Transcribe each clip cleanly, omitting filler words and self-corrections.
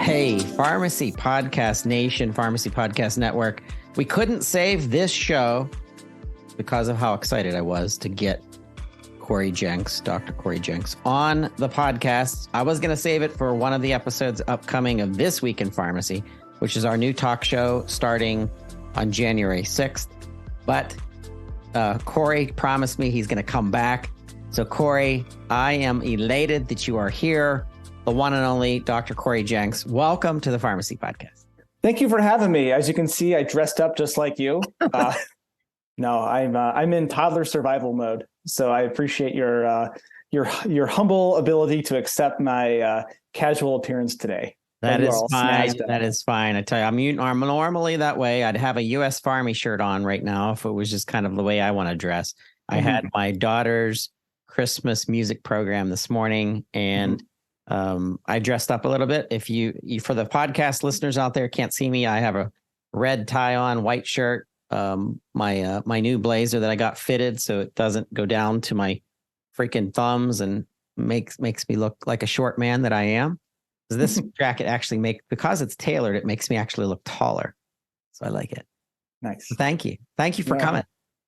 Hey, Pharmacy Podcast Nation, Pharmacy Podcast Network. We couldn't save this show because of how excited I was to get Cory Jenks, Dr. Cory Jenks, on the podcast. I was going to save it for one of the episodes upcoming of This Week in Pharmacy, which is our new talk show starting on January 6th. But Cory promised me he's going to come back. So Cory, I am elated that you are here. The one and only Dr. Cory Jenks. Welcome to the Pharmacy Podcast. Thank you for having me. As you can see, I dressed up just like you. No, I'm in toddler survival mode. So I appreciate your humble ability to accept my casual appearance today. That is fine. That is fine. I tell you, I'm normally that way. I'd have a U.S. Army shirt on right now if it was just kind of the way I want to dress. I had my daughter's Christmas music program this morning, and I dressed up a little bit. If you for the podcast listeners out there can't see me, I have a red tie on, white shirt, my new blazer that I got fitted so it doesn't go down to my freaking thumbs and makes me look like a short man that I am. This jacket actually because it's tailored, it makes me actually look taller. So I like it. Nice. So thank you for coming.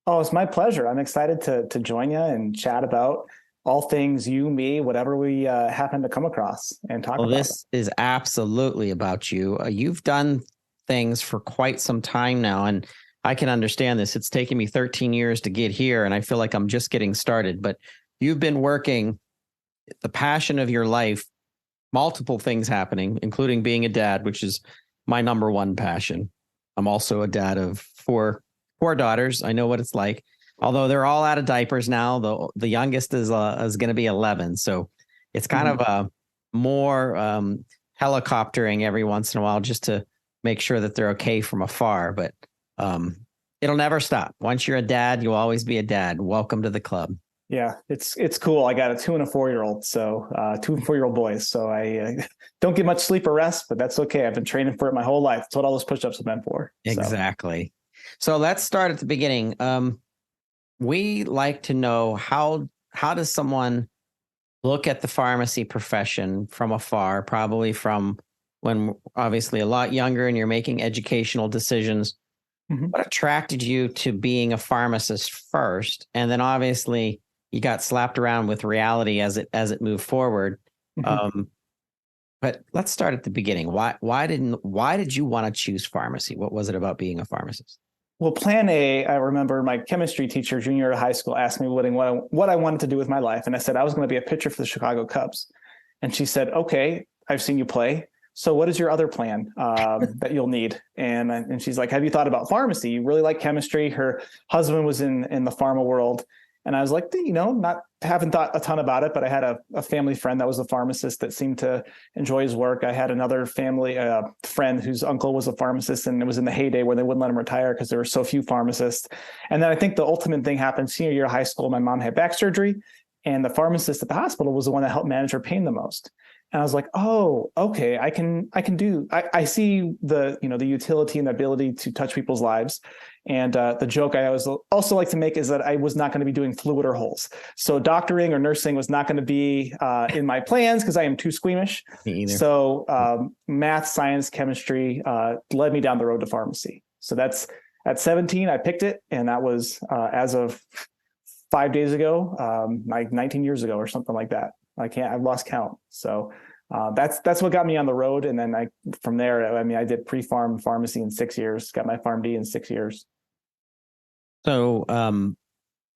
Oh, it's my pleasure. I'm excited to join you and chat about all things you, me, whatever we happen to come across and talk about. This is absolutely about you. You've done things for quite some time now, and I can understand this. It's taken me 13 years to get here, and I feel like I'm just getting started. But you've been working the passion of your life, multiple things happening, including being a dad, which is my number one passion. I'm also a dad of four daughters. I know what it's like. Although they're all out of diapers now, the youngest is going to be 11. So it's kind of more helicoptering every once in a while just to make sure that they're okay from afar. But it'll never stop. Once you're a dad, you'll always be a dad. Welcome to the club. Yeah, it's cool. I got a 2 and a 4-year-old, so 2 and 4-year-old boys. So I don't get much sleep or rest, but that's okay. I've been training for it my whole life. That's what all those push-ups have been for. Exactly. So let's start at the beginning. We like to know how does someone look at the pharmacy profession from afar, probably from when obviously a lot younger and you're making educational decisions. What attracted you to being a pharmacist first? And then obviously you got slapped around with reality as it moved forward. But let's start at the beginning. Why did you want to choose pharmacy? What was it about being a pharmacist? Well, plan A, I remember my chemistry teacher junior year of high school asked me what I wanted to do with my life. And I said, I was going to be a pitcher for the Chicago Cubs. And she said, okay, I've seen you play. So what is your other plan that you'll need? And she's like, have you thought about pharmacy? You really like chemistry. Her husband was in the pharma world. And I was like, haven't thought a ton about it, but I had a family friend that was a pharmacist that seemed to enjoy his work. I had another family friend whose uncle was a pharmacist, and it was in the heyday where they wouldn't let him retire because there were so few pharmacists. And then I think the ultimate thing happened senior year of high school. My mom had back surgery, and the pharmacist at the hospital was the one that helped manage her pain the most. And I was like, oh, okay, I see the utility and the ability to touch people's lives. And the joke I always also like to make is that I was not going to be doing fluid or holes. So doctoring or nursing was not going to be in my plans because I am too squeamish. Me either. So math, science, chemistry led me down the road to pharmacy. So that's at 17, I picked it. And that was as of 5 days ago, like 19 years ago or something like that. I've lost count. So that's what got me on the road. And then from there, I did pre-pharm pharmacy in 6 years, got my PharmD in 6 years. So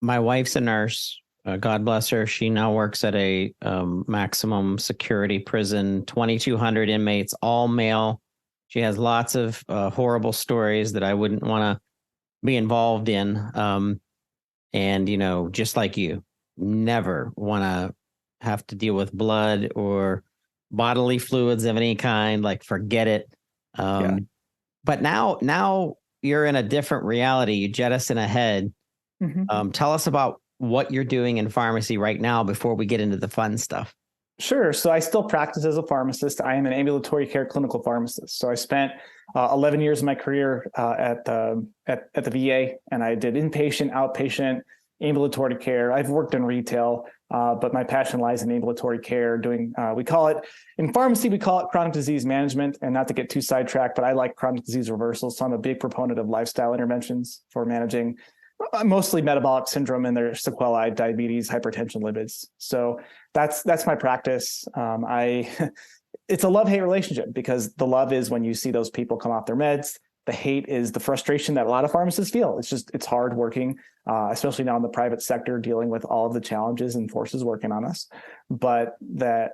my wife's a nurse. God bless her. She now works at a maximum security prison, 2,200 inmates, all male. She has lots of horrible stories that I wouldn't want to be involved in. And, just like you, never want to have to deal with blood or bodily fluids of any kind, like forget it. But now you're in a different reality. You jettison ahead. Tell us about what you're doing in pharmacy right now before we get into the fun stuff. Sure. So I still practice as a pharmacist. I am an ambulatory care clinical pharmacist. So I spent 11 years of my career at the VA, and I did inpatient, outpatient, ambulatory care. I've worked in retail. But my passion lies in ambulatory care, doing, in pharmacy, we call it chronic disease management. And not to get too sidetracked, but I like chronic disease reversal. So I'm a big proponent of lifestyle interventions for managing mostly metabolic syndrome and their sequelae, diabetes, hypertension, lipids. So that's my practice. It's a love-hate relationship, because the love is when you see those people come off their meds. The hate is the frustration that a lot of pharmacists feel. It's hard working, especially now in the private sector, dealing with all of the challenges and forces working on us. But that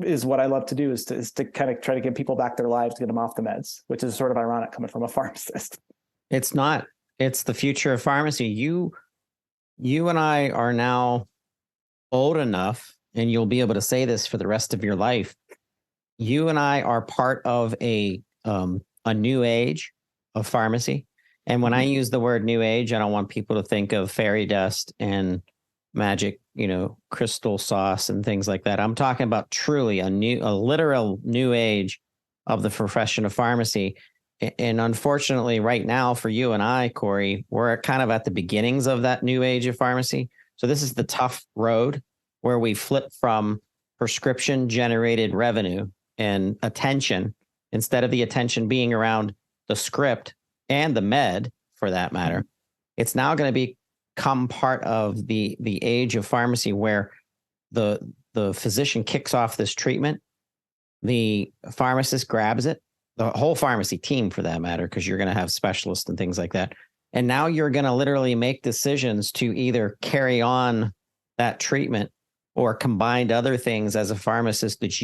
is what I love to do, is to kind of try to give people back their lives, get them off the meds, which is sort of ironic coming from a pharmacist. It's not. It's the future of pharmacy. You and I are now old enough, and you'll be able to say this for the rest of your life. You and I are part of a new age of pharmacy. And when I use the word new age, I don't want people to think of fairy dust and magic, crystal sauce and things like that. I'm talking about truly a literal new age of the profession of pharmacy. And unfortunately, right now for you and I, Cory, we're kind of at the beginnings of that new age of pharmacy. So this is the tough road where we flip from prescription generated revenue and attention, instead of the attention being around the script and the med, for that matter. It's now going to become part of the age of pharmacy where the physician kicks off this treatment, the pharmacist grabs it, the whole pharmacy team for that matter, because you're going to have specialists and things like that. And now you're going to literally make decisions to either carry on that treatment or combine other things as a pharmacist that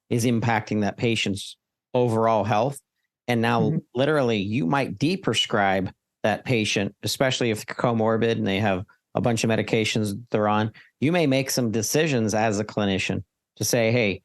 is impacting that patient's overall health. And now literally you might deprescribe that patient, especially if they're comorbid and they have a bunch of medications they're on. You may make some decisions as a clinician to say, hey,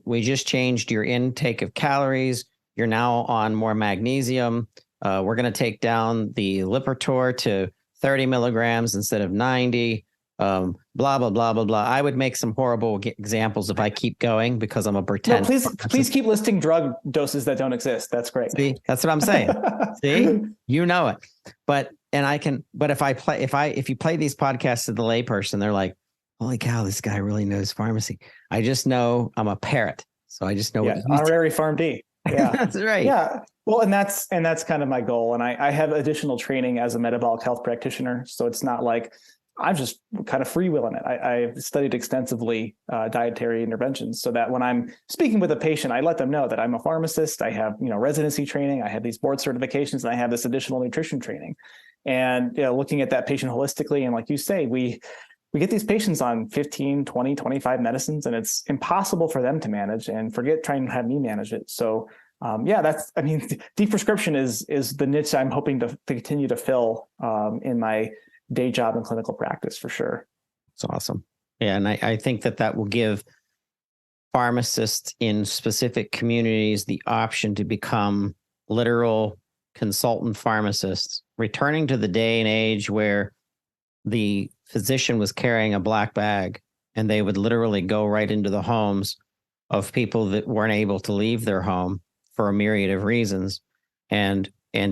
we just changed your intake of calories. You're now on more magnesium. We're going to take down the Lipitor to 30 milligrams instead of 90. Blah, blah, blah, blah, blah. I would make some horrible examples if I keep going, because I'm a pretend. No, please keep listing drug doses that don't exist. That's great. See, that's what I'm saying. See, it. But if you play these podcasts to the layperson, they're like, holy cow, this guy really knows pharmacy. I just know I'm a parrot. So I just know what honorary PharmD. Yeah. That's right. Yeah. Well, and that's kind of my goal. And I have additional training as a metabolic health practitioner. So it's not like I'm just kind of freewheeling it. I've studied extensively dietary interventions, so that when I'm speaking with a patient, I let them know that I'm a pharmacist. I have residency training. I have these board certifications, and I have this additional nutrition training. And looking at that patient holistically, and like you say, we get these patients on 15, 20, 25 medicines, and it's impossible for them to manage, and forget trying to have me manage it. So deprescription is the niche I'm hoping to continue to fill in my day job in clinical practice, for sure. It's awesome. Yeah. And I think that will give pharmacists in specific communities the option to become literal consultant pharmacists, returning to the day and age where the physician was carrying a black bag and they would literally go right into the homes of people that weren't able to leave their home for a myriad of reasons and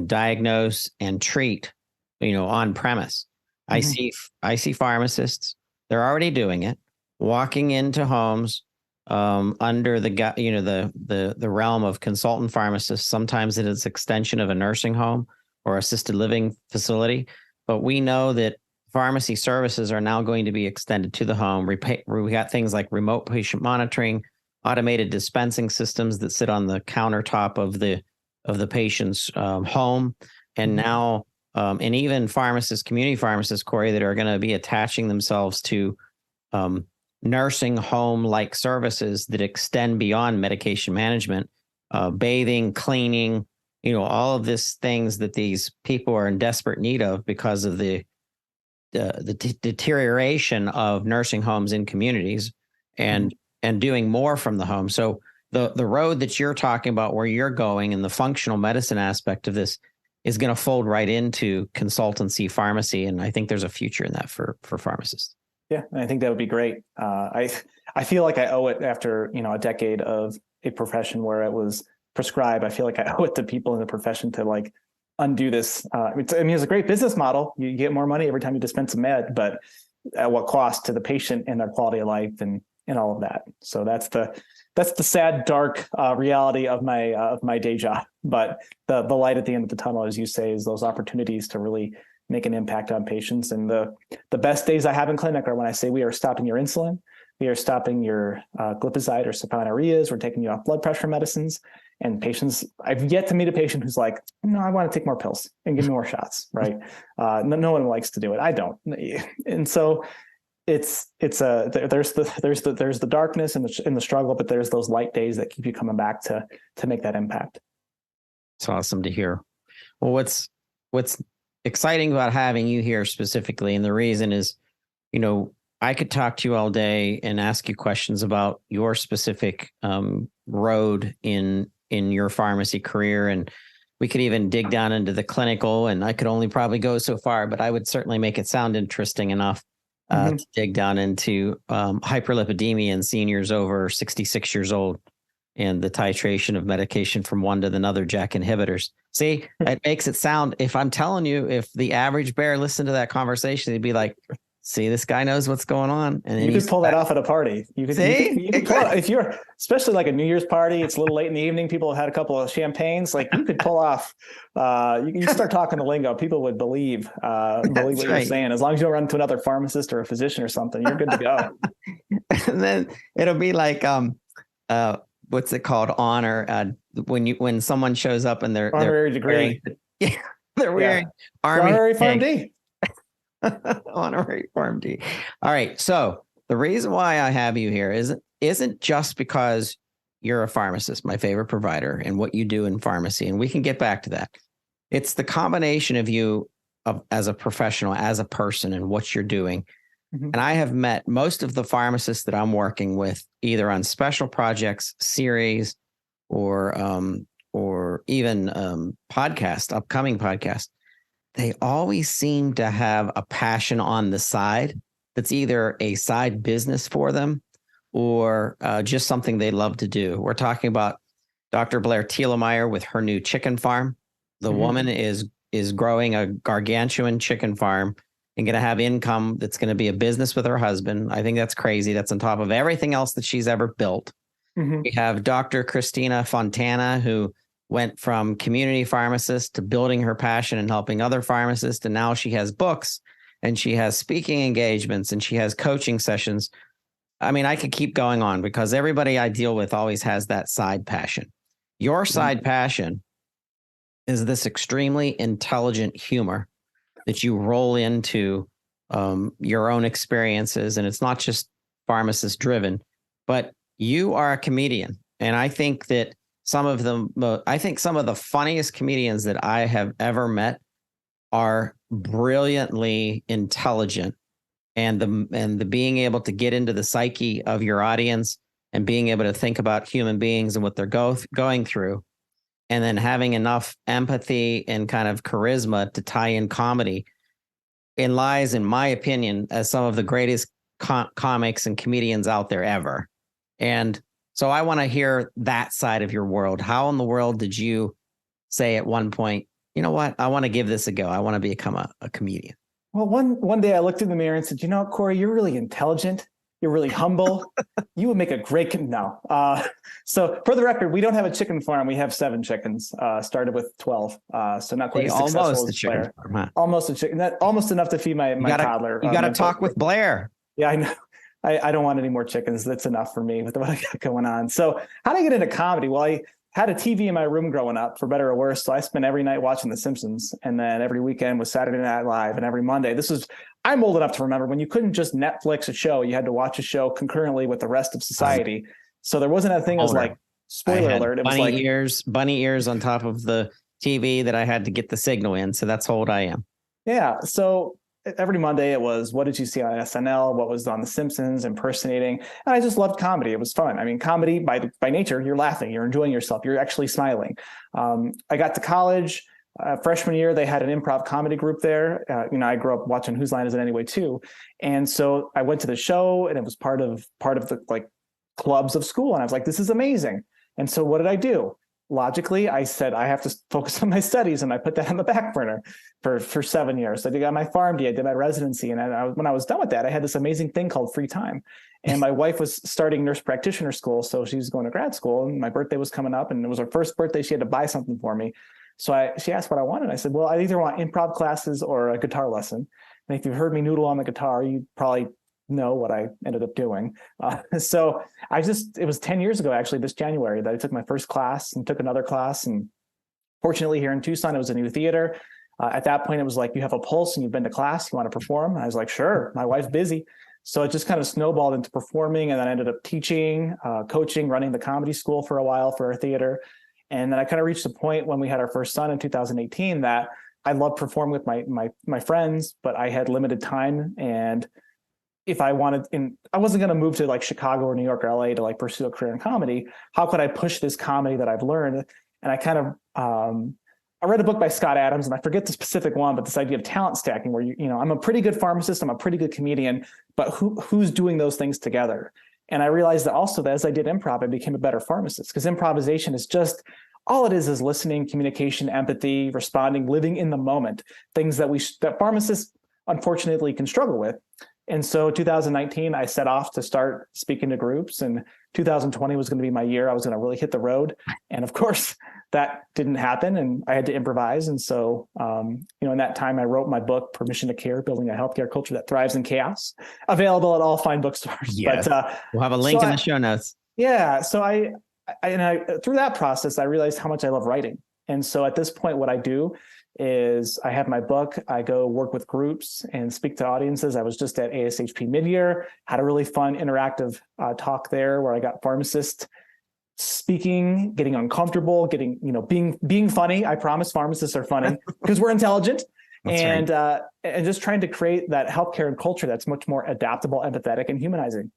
diagnose and treat, on premise. I see pharmacists, they're already doing it, walking into homes under the realm of consultant pharmacists. Sometimes it is extension of a nursing home or assisted living facility, but we know that pharmacy services are now going to be extended to the home. We got things like remote patient monitoring, automated dispensing systems that sit on the countertop of the patient's home, and now. And even community pharmacists, Cory, that are going to be attaching themselves to nursing home-like services that extend beyond medication management, bathing, cleaning, all of these things that these people are in desperate need of because of the deterioration of nursing homes in communities, and doing more from the home. So the road that you're talking about, where you're going, and the functional medicine aspect of this is going to fold right into consultancy pharmacy. And I think there's a future in that for pharmacists. Yeah, I think that would be great. I feel like I owe it after, a decade of a profession where it was prescribed. I feel like I owe it to people in the profession to undo this. It's a great business model. You get more money every time you dispense a med, but at what cost to the patient and their quality of life and all of that. So that's the sad, dark reality of my day job. But the light at the end of the tunnel, as you say, is those opportunities to really make an impact on patients. And the best days I have in clinic are when I say we are stopping your insulin, we are stopping your glipizide or sulfonylureas, we're taking you off blood pressure medicines. And patients, I've yet to meet a patient who's like, no, I want to take more pills and give me more shots, right? No one likes to do it. I don't. And so there's the darkness and the struggle, but there's those light days that keep you coming back to make that impact. It's awesome to hear. Well, what's exciting about having you here specifically, and the reason is, I could talk to you all day and ask you questions about your specific road in your pharmacy career, and we could even dig down into the clinical, and I could only probably go so far, but I would certainly make it sound interesting enough to dig down into hyperlipidemia in seniors over 66 years old and the titration of medication from one to another JAK inhibitors. See, it makes it sound, if I'm telling you, if the average bear listened to that conversation, they'd be like, see, this guy knows what's going on. And you could pull that off at a party. You could pull it, if you're, especially like a New Year's party, it's a little late in the evening, people have had a couple of champagnes, like you could pull off, you start talking the lingo, people would believe what you're saying. As long as you don't run into another pharmacist or a physician or something, you're good to go. And then it'll be like, what's it called? Honor. When someone shows up and they're honorary degree. They're wearing honorary PharmD. Honorary PharmD. All right. So the reason why I have you here isn't just because you're a pharmacist, my favorite provider, and what you do in pharmacy, and we can get back to that. It's the combination of you as a professional, as a person, and what you're doing. And I have met most of the pharmacists that I'm working with, either on special projects, series, or even upcoming podcasts. They always seem to have a passion on the side that's either a side business for them or just something they love to do. We're talking about Dr. Blair Thielemeyer with her new chicken farm. The woman is growing a gargantuan chicken farm and going to have income that's going to be a business with her husband. I think that's crazy. That's on top of everything else that she's ever built. We have Dr. Christina Fontana, who went from community pharmacist to building her passion and helping other pharmacists. And now she has books and she has speaking engagements and she has coaching sessions. I mean, I could keep going on because everybody I deal with always has that side passion. Your side passion is this extremely intelligent humor that you roll into your own experiences. And it's not just pharmacist driven, but you are a comedian. And I think that some of the funniest comedians that I have ever met are brilliantly intelligent, and the being able to get into the psyche of your audience and being able to think about human beings and what they're going through, and then having enough empathy and kind of charisma to tie in comedy, lies, in my opinion, as some of the greatest comics and comedians out there ever. And so I want to hear that side of your world. How in the world did you say at one point, you know what, I want to give this a go. I want to become a comedian. Well, one day I looked in the mirror and said, Cory, you're really intelligent. You're really humble. You would make a great so for the record, we don't have a chicken farm. We have 7 chickens, started with 12. So not quite as successful as Blair. Almost a chicken. Almost enough to feed my toddler. You got to talk with Blair. Yeah, I know. I don't want any more chickens. That's enough for me with what I got going on. So how did I get into comedy? Well, I had a TV in my room growing up, for better or worse. So I spent every night watching The Simpsons, and then every weekend was Saturday Night Live, and every Monday. I'm old enough to remember when you couldn't just Netflix a show. You had to watch a show concurrently with the rest of society. So there wasn't a thing as like, spoiler alert. It was like bunny ears on top of the TV that I had to get the signal in. So that's how old I am. Yeah. So every Monday it was, what did you see on SNL? What was on The Simpsons, impersonating? And I just loved comedy. It was fun. I mean, comedy by nature, you're laughing, you're enjoying yourself, you're actually smiling. I got to college, freshman year, they had an improv comedy group there. I grew up watching Whose Line Is It Anyway too. And so I went to the show, and it was part of the like clubs of school. And I was like, this is amazing. And so what did I do? logically, I said, I have to focus on my studies. And I put that on the back burner for 7 years. I got my PharmD, I did my residency. And when I was done with that, I had this amazing thing called free time. And my wife was starting nurse practitioner school. So she was going to grad school, and my birthday was coming up, and it was her first birthday. She had to buy something for me. So she asked what I wanted. I said, well, I either want improv classes or a guitar lesson. And if you've heard me noodle on the guitar, you probably know what I ended up doing. So it was 10 years ago, actually, this January, that I took my first class and took another class. And fortunately here in Tucson, it was a new theater. At that point, it was like, you have a pulse and you've been to class, you want to perform? And I was like, sure, my wife's busy. So it just kind of snowballed into performing. And then I ended up teaching, coaching, running the comedy school for a while for our theater. And then I kind of reached a point when we had our first son in 2018 that I loved performing with my friends, but I had limited time. And if I wanted, I wasn't going to move to like Chicago or New York or LA to like pursue a career in comedy. How could I push this comedy that I've learned? And I kind of, I read a book by Scott Adams, and I forget the specific one, but this idea of talent stacking, where I'm a pretty good pharmacist, I'm a pretty good comedian, but who's doing those things together? And I realized that also that as I did improv, I became a better pharmacist, because improvisation is just, all it is listening, communication, empathy, responding, living in the moment, things that pharmacists unfortunately can struggle with. And so 2019, I set off to start speaking to groups, and 2020 was going to be my year. I was going to really hit the road. And of course, that didn't happen, and I had to improvise. And so, in that time, I wrote my book, Permission to Care, Building a Healthcare Culture That Thrives in Chaos, available at all fine bookstores. Yes. But we'll have a link in the show notes. Yeah. So I through that process, I realized how much I love writing. And so at this point, what I do is I have my book, I go work with groups and speak to audiences. I was just at ASHP midyear, had a really fun interactive talk there where I got pharmacists speaking, getting uncomfortable, being funny. I promise pharmacists are funny because we're intelligent. And just trying to create that healthcare and culture that's much more adaptable, empathetic, and humanizing.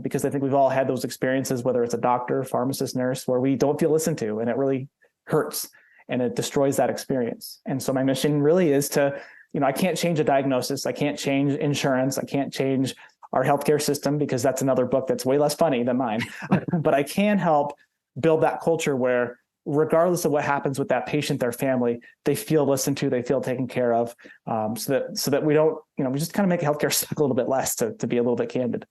Because I think we've all had those experiences, whether it's a doctor, pharmacist, nurse, where we don't feel listened to, and it really hurts and it destroys that experience. And so my mission really is to, I can't change a diagnosis. I can't change insurance. I can't change our healthcare system, because that's another book that's way less funny than mine. But I can help build that culture where, regardless of what happens with that patient, their family, they feel listened to, they feel taken care of, so that we don't, we just kind of make healthcare suck a little bit less, to be a little bit candid.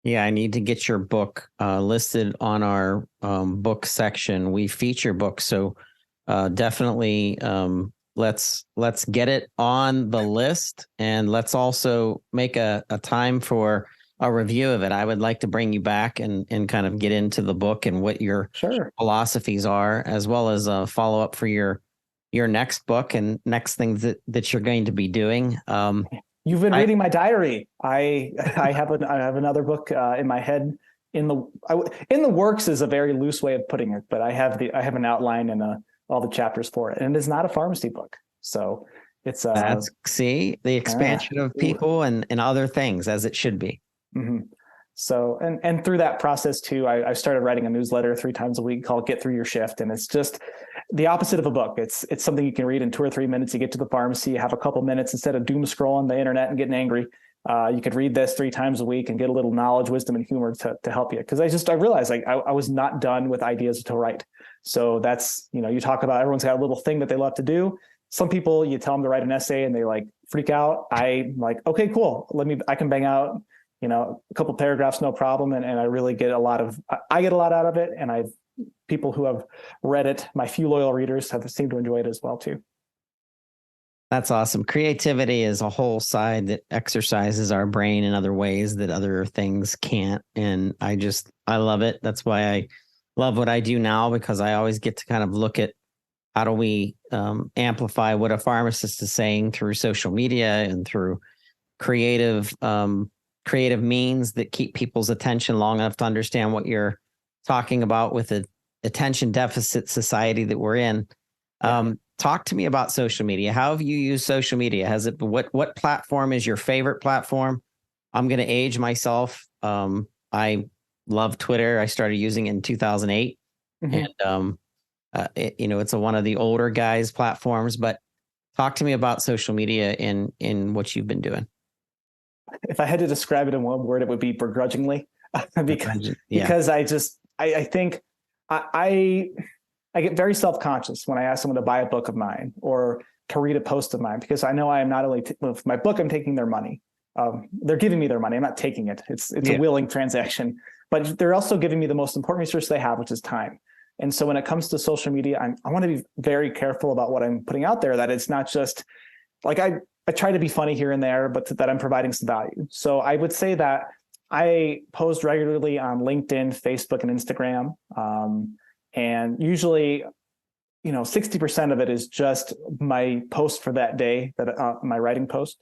Yeah, I need to get your book listed on our book section. We feature books, so definitely let's get it on the list, and let's also make a time for a review of it. I would like to bring you back and kind of get into the book and what your philosophies are, as well as a follow up for your next book and next things that you're going to be doing. You've been reading my diary. I have another book in my head. In the works is a very loose way of putting it, but I have an outline and all the chapters for it, and it is not a pharmacy book. So it's that's the expansion of people and other things, as it should be. Mm-hmm. So, and through that process too, I started writing a newsletter 3 times a week called Get Through Your Shift. And it's just the opposite of a book. It's something you can read in 2 or 3 minutes. You get to the pharmacy, you have a couple minutes instead of doom scrolling the internet and getting angry. You could read this 3 times a week and get a little knowledge, wisdom, and humor to help you. Because I realized I was not done with ideas to write. So that's, you talk about, everyone's got a little thing that they love to do. Some people, you tell them to write an essay and they freak out. I'm like, okay, cool. I can bang out, a couple paragraphs, no problem. And I really get a lot out of it. And people who have read it, my few loyal readers, have seemed to enjoy it as well too. That's awesome. Creativity is a whole side that exercises our brain in other ways that other things can't. And I love it. That's why I love what I do now, because I always get to kind of look at how do we amplify what a pharmacist is saying through social media and through creative means that keep people's attention long enough to understand what you're talking about with the attention deficit society that we're in. Talk to me about social media. How have you used social media? What platform is your favorite platform? I'm going to age myself. I love Twitter. I started using it in 2008. Mm-hmm. And, it's one of the older guys' platforms, but talk to me about social media in what you've been doing. If I had to describe it in one word, it would be begrudgingly, because I think I get very self-conscious when I ask someone to buy a book of mine or to read a post of mine, because I know I am not only with my book, I'm taking their money. They're giving me their money. I'm not taking it. It's a willing transaction, but they're also giving me the most important resource they have, which is time. And so when it comes to social media, I want to be very careful about what I'm putting out there, that it's not just like, I try to be funny here and there, but that I'm providing some value. So I would say that I post regularly on LinkedIn, Facebook, and Instagram. And usually, 60% of it is just my post for that day, my writing post.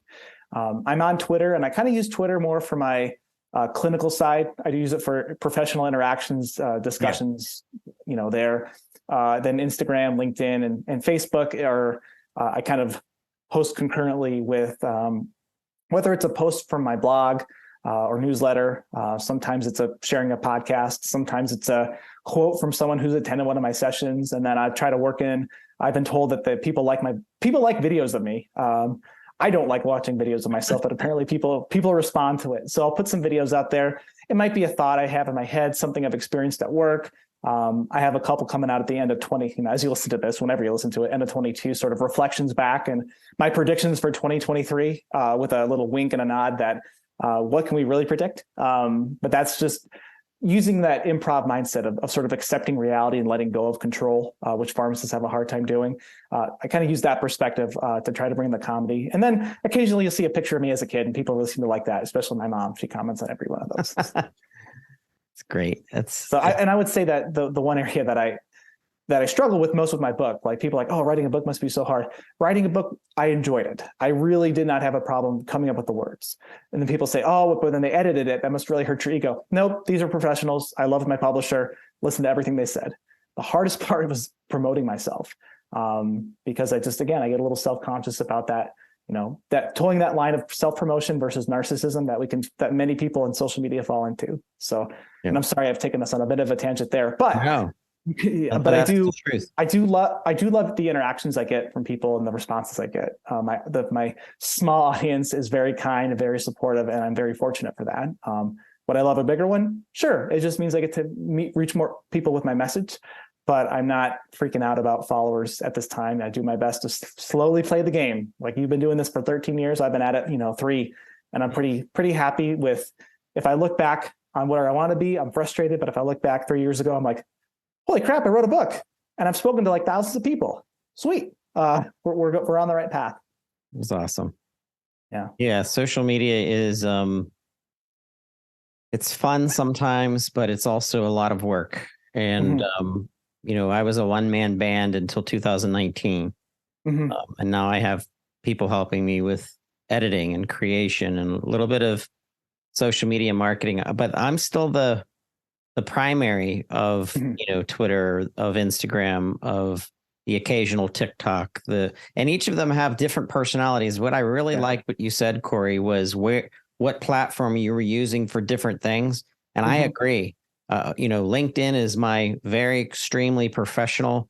I'm on Twitter, and I kind of use Twitter more for my clinical side. I use it for professional interactions, discussions, there. Then Instagram, LinkedIn, and Facebook are, I kind of post concurrently with, whether it's a post from my blog or newsletter. Sometimes it's sharing a podcast. Sometimes it's a quote from someone who's attended one of my sessions. And then I try to work in, I've been told that people like videos of me. I don't like watching videos of myself, but apparently people respond to it. So I'll put some videos out there. It might be a thought I have in my head, something I've experienced at work. I have a couple coming out at the end of 20, as you listen to this, whenever you listen to it, end of 22, sort of reflections back and my predictions for 2023, with a little wink and a nod that, what can we really predict? But that's just using that improv mindset of sort of accepting reality and letting go of control, which pharmacists have a hard time doing. I kind of use that perspective to try to bring the comedy. And then occasionally you'll see a picture of me as a kid, and people really seem to like that, especially my mom. She comments on every one of those. It's great. I would say that the one area that I struggle with most with my book, like people are like, oh, writing a book must be so hard. Writing a book, I enjoyed it. I really did not have a problem coming up with the words. And then people say, oh, but then they edited it. That must really hurt your ego. Nope, these are professionals. I love my publisher. Listen to everything they said. The hardest part was promoting myself, because I get a little self-conscious about that, that towing that line of self-promotion versus narcissism that many people in social media fall into. So, and I'm sorry, I've taken us on a bit of a tangent there, but no. But I do love the interactions I get from people and the responses I get. My small audience is very kind and very supportive, and I'm very fortunate for that. Would I love a bigger one? Sure. It just means I get to reach more people with my message, but I'm not freaking out about followers at this time. I do my best to slowly play the game. Like, you've been doing this for 13 years. I've been at it, 3, and I'm pretty happy with, if I look back on where I want to be, I'm frustrated. But if I look back 3 years ago, I'm like, holy crap, I wrote a book and I've spoken to like thousands of people. Sweet. We're on the right path. It was awesome. Yeah. Yeah. Social media is, it's fun sometimes, but it's also a lot of work. And, I was a one-man band until 2019. And now I have people helping me with editing and creation and a little bit of social media marketing, but I'm still the primary of, Twitter, of Instagram, of the occasional TikTok, and each of them have different personalities. What I really liked what you said, Cory, was what platform you were using for different things. And I agree. LinkedIn is my very extremely professional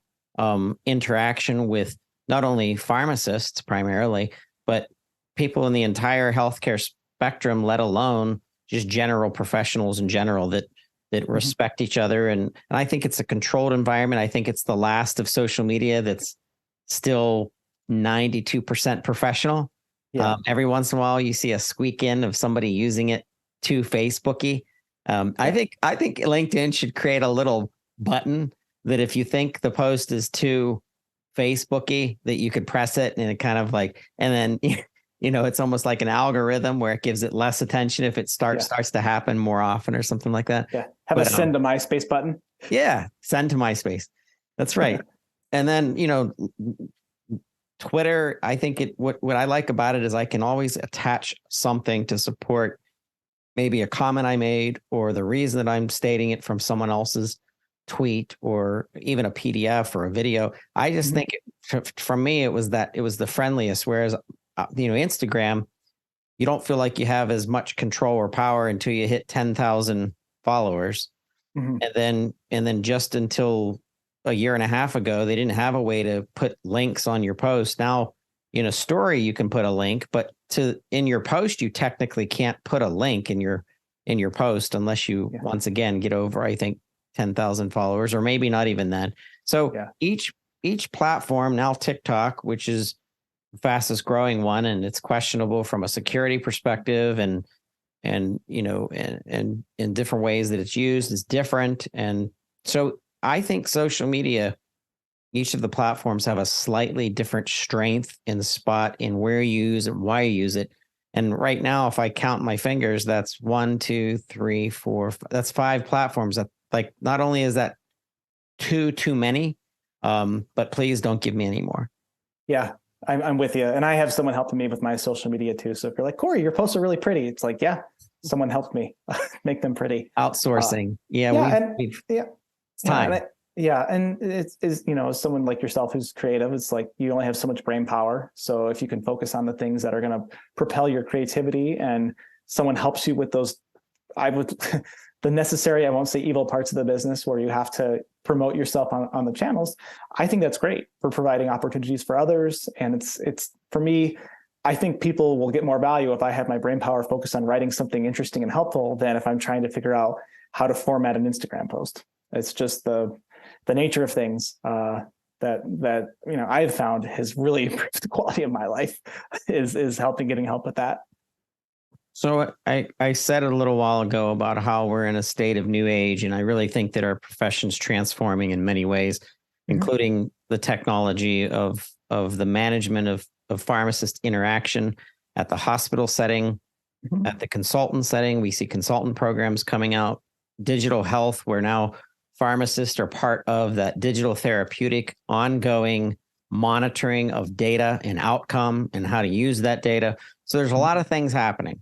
interaction with not only pharmacists primarily, but people in the entire healthcare spectrum, let alone just general professionals in general that respect each other. And I think it's a controlled environment. I think it's the last of social media that's still 92% professional. Yeah. Every once in a while you see a squeak in of somebody using it too Facebooky. I think LinkedIn should create a little button that if you think the post is too Facebooky, that you could press it and it kind of like, and then it's almost like an algorithm where it gives it less attention if it starts to happen more often or something like that. Yeah. Have a send to MySpace button. Yeah. Send to MySpace. That's right. And then, Twitter, I think what I like about it is I can always attach something to support maybe a comment I made or the reason that I'm stating it from someone else's tweet or even a PDF or a video. I just think for me, it was the friendliest. Whereas, Instagram, you don't feel like you have as much control or power until you hit 10,000 followers. And then just until a year and a half ago, they didn't have a way to put links on your post. Now, story, you can put a link, but in your post, you technically can't put a link in your post unless you once again get over, I think, 10,000 followers, or maybe not even that. So Yeah. each platform, now TikTok, which is the fastest growing one, and it's questionable from a security perspective, and in different ways that it's used is different. And so I think social media, each of the platforms have a slightly different strength in the spot in where you use it and why you use it. And right now, if I count my fingers, that's 1, 2, 3, 4, that's 5 platforms. That, like, not only is that too many, but please don't give me any more. Yeah, I'm with you. And I have someone helping me with my social media too. So if you're like, Cory, your posts are really pretty, it's like, yeah, someone helped me make them pretty. Outsourcing. It's time. And it's as someone like yourself who's creative, it's like you only have so much brain power. So if you can focus on the things that are going to propel your creativity, and someone helps you with those, the necessary, I won't say evil parts of the business where you have to promote yourself on the channels, I think that's great for providing opportunities for others. And it's for me, I think people will get more value if I have my brain power focused on writing something interesting and helpful than if I'm trying to figure out how to format an Instagram post. It's just the nature of things that I've found has really improved the quality of my life is getting help with that. So I said a little while ago about how we're in a state of new age, and I really think that our profession's transforming in many ways, including the technology of the management of pharmacist interaction at the hospital setting, at the consultant setting. We see consultant programs coming out, digital health, where now pharmacists are part of that digital therapeutic ongoing monitoring of data and outcome and how to use that data. So there's a lot of things happening.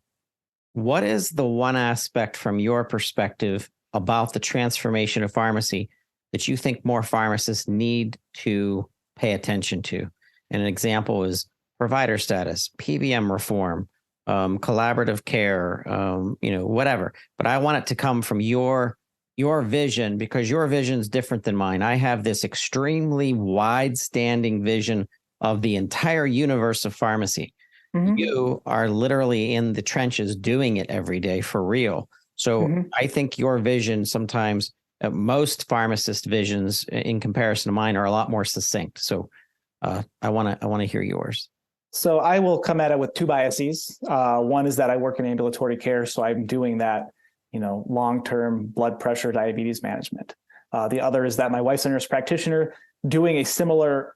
What is the one aspect from your perspective about the transformation of pharmacy that you think more pharmacists need to pay attention to? And an example is provider status, PBM reform, collaborative care, whatever. But I want it to come from your vision, because your vision is different than mine. I have this extremely wide-standing vision of the entire universe of pharmacy. You are literally in the trenches doing it every day for real. So I think your vision sometimes, most pharmacist visions in comparison to mine, are a lot more succinct. So I want to hear yours. So I will come at it with two biases. One is that I work in ambulatory care, so I'm doing that, long-term blood pressure, diabetes management. The other is that my wife's a nurse practitioner doing a similar,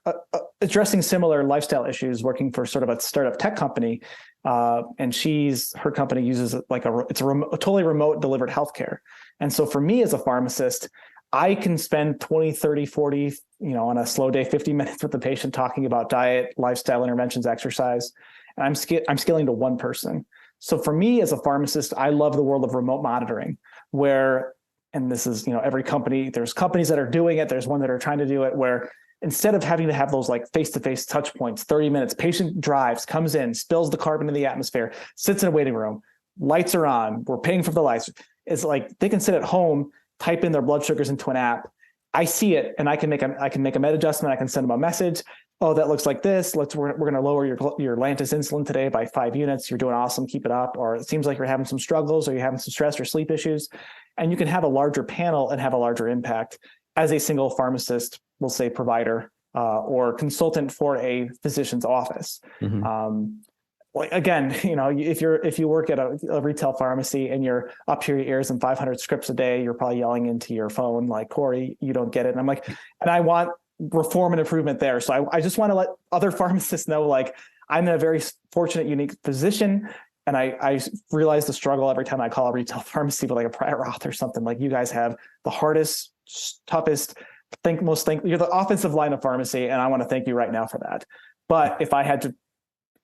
addressing similar lifestyle issues, working for sort of a startup tech company. And her company uses it's a totally remote delivered healthcare. And so for me as a pharmacist, I can spend 20, 30, 40, on a slow day, 50 minutes with the patient talking about diet, lifestyle interventions, exercise. And I'm scaling to one person. So for me as a pharmacist, I love the world of remote monitoring where, and this is, every company, there's companies that are doing it. There's one that are trying to do it where instead of having to have those like face-to-face touch points, 30 minutes, patient drives, comes in, spills the carbon in the atmosphere, sits in a waiting room, lights are on, we're paying for the lights. It's like they can sit at home, type in their blood sugars into an app. I see it and I can make a med adjustment. I can send them a message. Oh, that looks like this. We're going to lower your Lantus insulin today by 5 units. You're doing awesome. Keep it up. Or it seems like you're having some struggles, or you're having some stress or sleep issues. And you can have a larger panel and have a larger impact as a single pharmacist, we'll say provider, or consultant for a physician's office. Again, if you work at a retail pharmacy and you're up to your ears in 500 scripts a day, you're probably yelling into your phone like, Cory, you don't get it. And I'm like, and I want reform and improvement there. So I just want to let other pharmacists know, like, I'm in a very fortunate, unique position. And I realize the struggle every time I call a retail pharmacy with like a prior auth or something. Like, you guys have the hardest, toughest, you're the offensive line of pharmacy. And I want to thank you right now for that. But if I had to,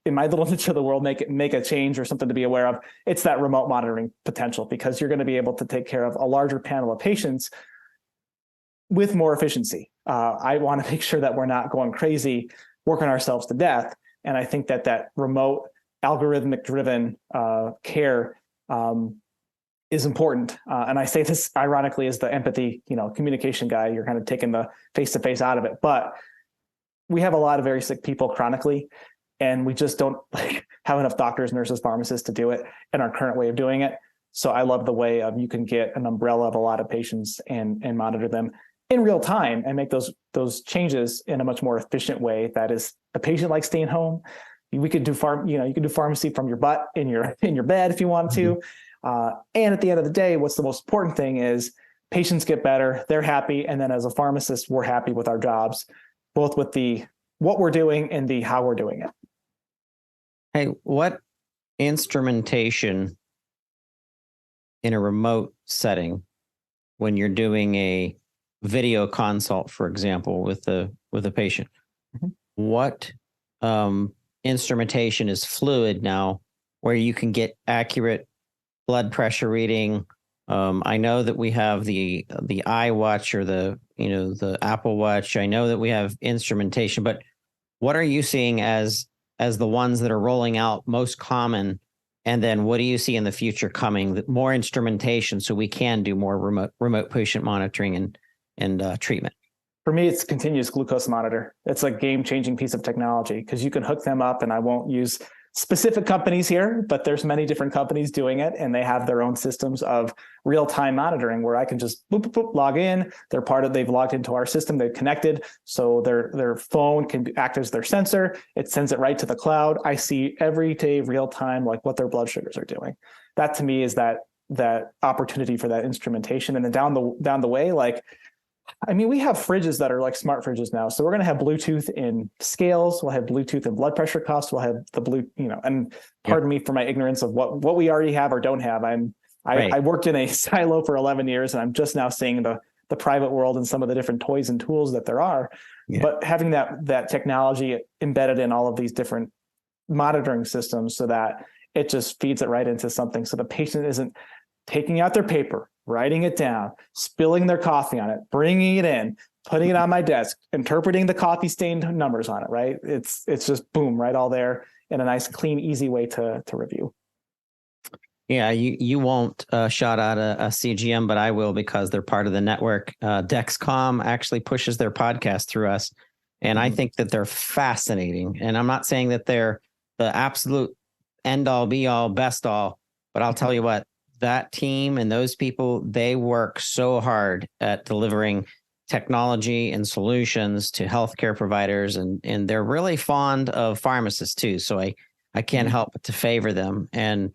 in my little niche of the world, make a change or something to be aware of, it's that remote monitoring potential, because you're going to be able to take care of a larger panel of patients with more efficiency. I want to make sure that we're not going crazy, working ourselves to death. And I think that remote algorithmic driven care is important. And I say this ironically as the empathy, communication guy. You're kind of taking the face-to-face out of it. But we have a lot of very sick people chronically, and we just don't have enough doctors, nurses, pharmacists to do it in our current way of doing it. So I love the way of you can get an umbrella of a lot of patients and monitor them in real time and make those changes in a much more efficient way. That is, the patient likes staying home. We could do you could do pharmacy from your butt in your bed if you want to. And at the end of the day, what's the most important thing is patients get better, they're happy, and then as a pharmacist, we're happy with our jobs, both with the what we're doing and the how we're doing it. Hey, what instrumentation in a remote setting, when you're doing a video consult, for example, with a patient, what instrumentation is fluid now, where you can get accurate blood pressure reading? I know that we have the iWatch or the Apple Watch. I know that we have instrumentation, but what are you seeing as the ones that are rolling out most common? And then what do you see in the future coming? More instrumentation so we can do more remote patient monitoring and treatment. For me, it's continuous glucose monitor. It's a game-changing piece of technology because you can hook them up, and I won't use specific companies here, but there's many different companies doing it, and they have their own systems of real-time monitoring where I can just boop, boop, boop, log in. They've logged into our system, they've connected, so their phone can act as their sensor. It sends it right to the cloud. I see every day real-time like what their blood sugars are doing. That to me is that opportunity for that instrumentation. And then down the way, like, I mean, we have fridges that are like smart fridges now. So we're going to have Bluetooth in scales. We'll have Bluetooth in blood pressure cuffs. We'll have the and pardon me for my ignorance of what we already have or don't have. I worked in a silo for 11 years, and I'm just now seeing the private world and some of the different toys and tools that there are. Yeah. But having that technology embedded in all of these different monitoring systems so that it just feeds it right into something. So the patient isn't taking out their paper, writing it down, spilling their coffee on it, bringing it in, putting it on my desk, interpreting the coffee stained numbers on it, right? It's just boom, right all there in a nice, clean, easy way to review. Yeah, you won't shout out a CGM, but I will because they're part of the network. Dexcom actually pushes their podcast through us, and I think that they're fascinating. And I'm not saying that they're the absolute end all, be all, best all, but I'll tell you what, that team and those people, they work so hard at delivering technology and solutions to healthcare providers, and they're really fond of pharmacists too. So I can't help but to favor them. And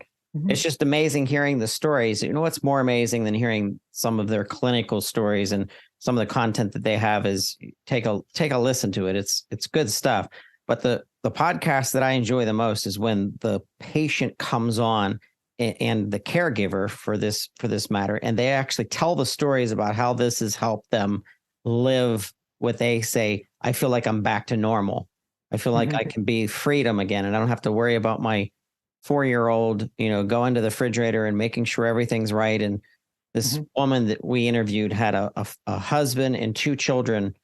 it's just amazing hearing the stories. You know what's more amazing than hearing some of their clinical stories and some of the content that they have is take a listen to it. It's good stuff. But the podcast that I enjoy the most is when the patient comes on and the caregiver for this matter, and they actually tell the stories about how this has helped them live what they say, I feel like I'm back to normal. I feel like I can be freedom again, and I don't have to worry about my 4-year-old, going to the refrigerator and making sure everything's right. And this woman that we interviewed had a husband and 2 children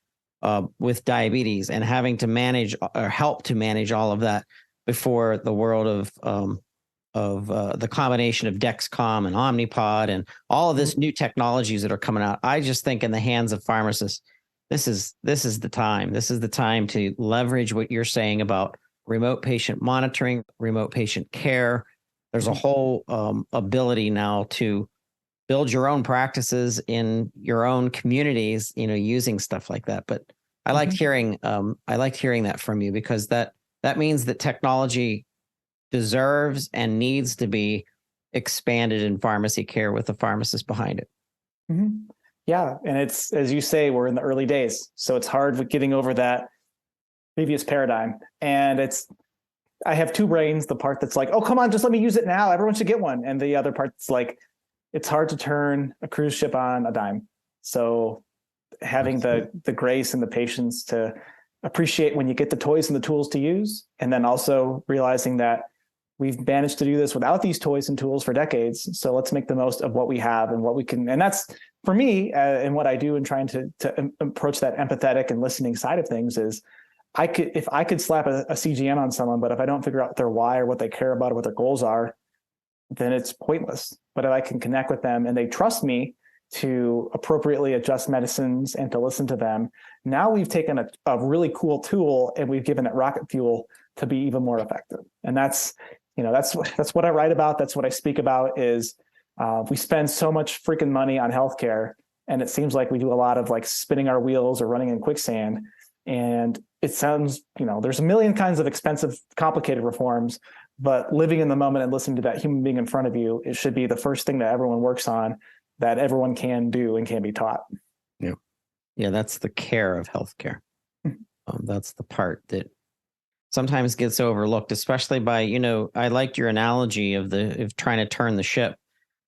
with diabetes, and having to manage or help to manage all of that before the world of the combination of Dexcom and Omnipod and all of this new technologies that are coming out. I just think in the hands of pharmacists, this is the time. This is the time to leverage what you're saying about remote patient monitoring, remote patient care. There's a whole ability now to build your own practices in your own communities, using stuff like that. But I liked hearing that from you, because that means that technology deserves and needs to be expanded in pharmacy care with a pharmacist behind it. Yeah. And it's, as you say, we're in the early days. So it's hard with getting over that previous paradigm. And I have 2 brains, the part that's like, oh, come on, just let me use it now. Everyone should get one. And the other part that's like, it's hard to turn a cruise ship on a dime. So having the grace and the patience to appreciate when you get the toys and the tools to use, and then also realizing that we've managed to do this without these toys and tools for decades. So let's make the most of what we have and what we can. And that's for me, and what I do in trying to approach that empathetic and listening side of things is, if I could slap a CGM on someone, but if I don't figure out their why or what they care about or what their goals are, then it's pointless. But if I can connect with them and they trust me to appropriately adjust medicines and to listen to them, now we've taken a really cool tool and we've given it rocket fuel to be even more effective. And that's what I write about. That's what I speak about, is We spend so much freaking money on healthcare, and it seems like we do a lot of like spinning our wheels or running in quicksand. And it sounds, there's a million kinds of expensive, complicated reforms, but living in the moment and listening to that human being in front of you, it should be the first thing that everyone works on, that everyone can do and can be taught. Yeah. Yeah. That's the care of healthcare. That's the part that sometimes gets overlooked, especially by, I liked your analogy of trying to turn the ship.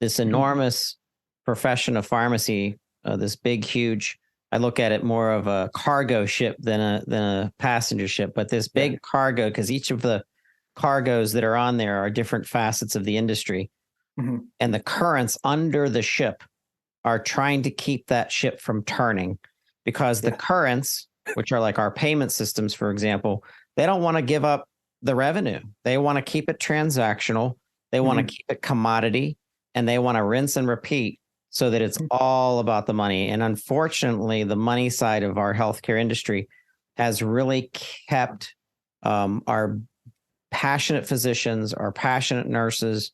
This enormous profession of pharmacy, this big, huge, I look at it more of a cargo ship than a passenger ship, but this big cargo, because each of the cargoes that are on there are different facets of the industry. And the currents under the ship are trying to keep that ship from turning, because the currents, which are like our payment systems, for example, they don't want to give up the revenue. They want to keep it transactional. They want to keep it commodity, and they want to rinse and repeat so that it's all about the money. And unfortunately, the money side of our healthcare industry has really kept our passionate physicians, our passionate nurses,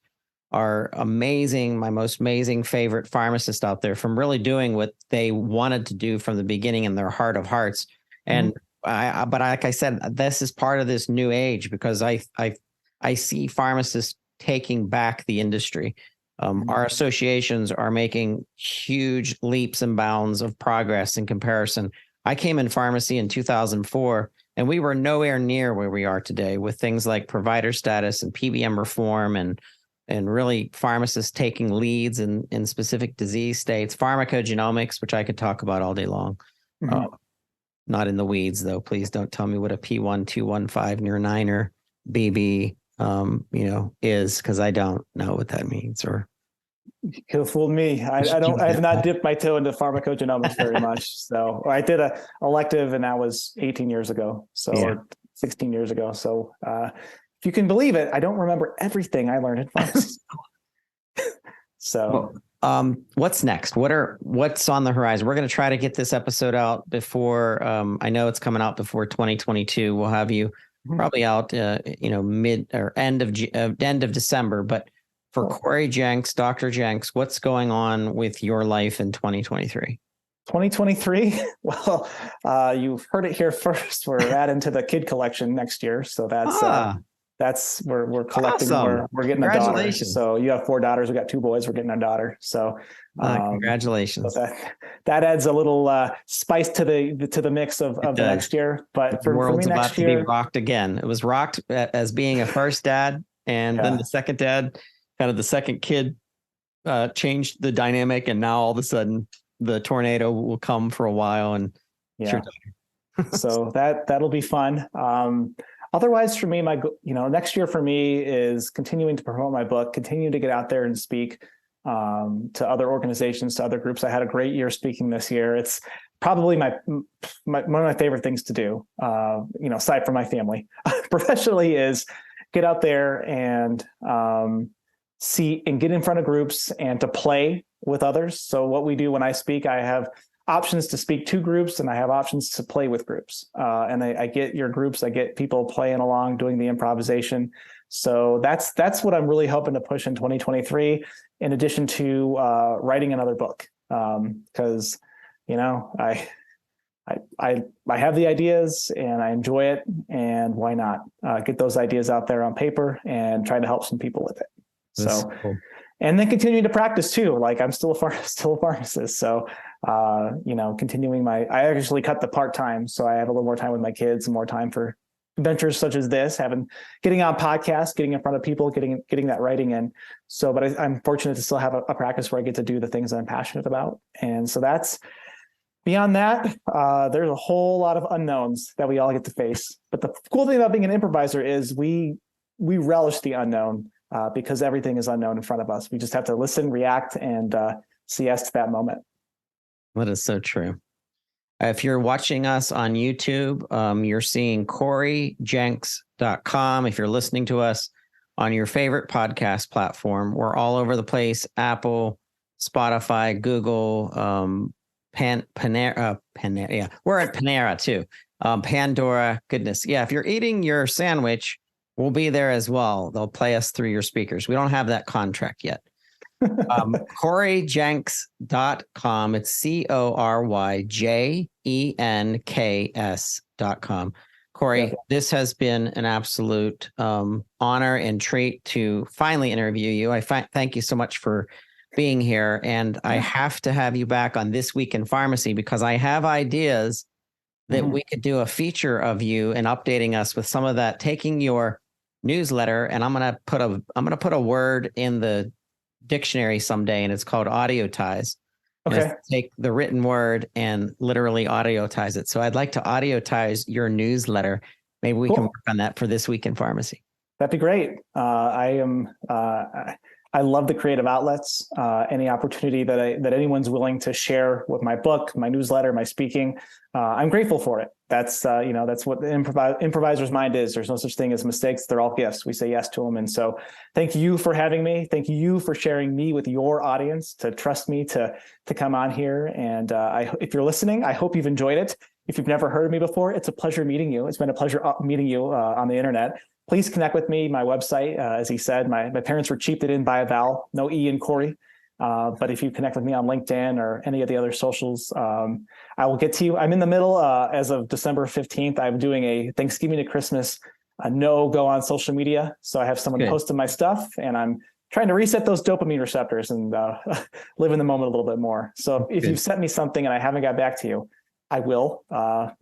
our my most amazing favorite pharmacist out there from really doing what they wanted to do from the beginning in their heart of hearts. And but like I said, this is part of this new age, because I see pharmacists taking back the industry. Our associations are making huge leaps and bounds of progress in comparison. I came in pharmacy in 2004, and we were nowhere near where we are today with things like provider status and PBM reform and really pharmacists taking leads in specific disease states, pharmacogenomics, which I could talk about all day long. Not in the weeds, though. Please don't tell me what a P1215 near niner BB is, because I don't know what that means. Or you could have fooled me. I have not dipped my toe into pharmacogenomics very much. So I did a elective, and that was 18 years ago. So or 16 years ago. So if you can believe it, I don't remember everything I learned in pharmacy. So what's next? What's on the horizon? We're going to try to get this episode out before, I know it's coming out before 2022. We'll have you probably out, mid or end of December. But for Cory Jenks, Dr. Jenks, what's going on with your life in 2023? 2023? Well, you've heard it here first. We're adding to the kid collection next year. So that's we're collecting. Awesome. We're getting a daughter. So you have 4 daughters. We got 2 boys. We're getting a daughter. So congratulations. So that adds a little spice to the mix of the next year. But the world's for me, about to be rocked again. It was rocked as being a first dad, and then the second dad, kind of the second kid, changed the dynamic, and now all of a sudden the tornado will come for a while, and so that'll be fun. Otherwise, for me, next year for me is continuing to promote my book, continue to get out there and speak to other organizations, to other groups. I had a great year speaking this year. It's probably one of my favorite things to do, aside from my family, professionally, is get out there and see and get in front of groups and to play with others. So what we do when I speak, I have options to speak to groups, and I have options to play with groups. And I get your groups, I get people playing along, doing the improvisation. So that's what I'm really hoping to push in 2023, in addition to writing another book. Because, I have the ideas and I enjoy it, and why not get those ideas out there on paper and try to help some people with it. That's cool. And then continuing to practice too. Like I'm still a pharmacist. So, continuing I actually cut the part-time. So I have a little more time with my kids and more time for adventures such as this, getting on podcasts, getting in front of people, getting that writing in. So, but I'm fortunate to still have a practice where I get to do the things I'm passionate about. And so beyond that, there's a whole lot of unknowns that we all get to face. But the cool thing about being an improviser is we relish the unknown. Because everything is unknown in front of us. We just have to listen, react, and say yes to that moment. That is so true. If you're watching us on YouTube, you're seeing CoryJenks.com. If you're listening to us on your favorite podcast platform, we're all over the place: Apple, Spotify, Google, Panera. Yeah, we're at Panera too. Pandora. Goodness, yeah. If you're eating your sandwich, we'll be there as well. They'll play us through your speakers. We don't have that contract yet. CoryJenks.com. It's CoryJenks.com. Cory, Yeah. this has been an absolute honor and treat to finally interview you. I thank you so much for being here. And I have to have you back on This Week in Pharmacy because I have ideas that we could do a feature of you and updating us with some of that, taking your newsletter, and I'm gonna put a word in the dictionary someday, and it's called audiotize. Okay. Take the written word and literally audiotize it. So I'd like to audiotize your newsletter. Maybe we can work on that for This Week in Pharmacy. That'd be great. I love the creative outlets. Any opportunity that anyone's willing to share with my book, my newsletter, my speaking, I'm grateful for it. That's what the improviser's mind is. There's no such thing as mistakes. They're all gifts. We say yes to them. And so thank you for having me. Thank you for sharing me with your audience, to trust me to come on here. And if you're listening, I hope you've enjoyed it. If you've never heard of me before, it's a pleasure meeting you. It's been a pleasure meeting you on the internet. Please connect with me. My website, as he said, my parents were cheap. They didn't buy a vowel, no E in Cory. But if you connect with me on LinkedIn or any of the other socials, I will get to you. I'm in the middle, as of December 15th, I'm doing a Thanksgiving to Christmas no-go on social media. So I have someone posting my stuff, and I'm trying to reset those dopamine receptors and live in the moment a little bit more. So if you've sent me something and I haven't got back to you, I will.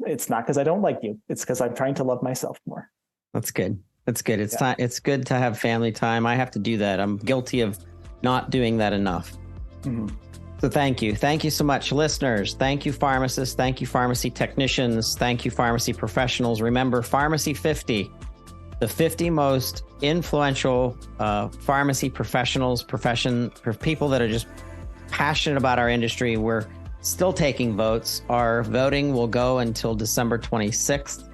It's not because I don't like you. It's because I'm trying to love myself more. That's good. That's good. It's good to have family time. I have to do that. I'm guilty of not doing that enough. So thank you. Thank you so much, listeners. Thank you, pharmacists. Thank you, pharmacy technicians. Thank you, pharmacy professionals. Remember, Pharmacy 50, the 50 most influential pharmacy professionals, people that are just passionate about our industry. We're still taking votes. Our voting will go until December 26th.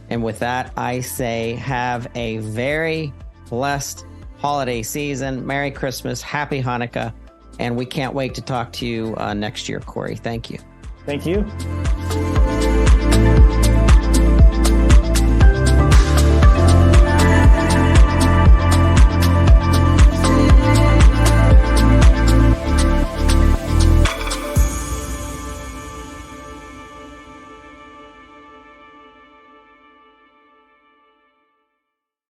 And with that, I say have a very blessed holiday season. Merry Christmas. Happy Hanukkah. And we can't wait to talk to you next year, Cory. Thank you. Thank you.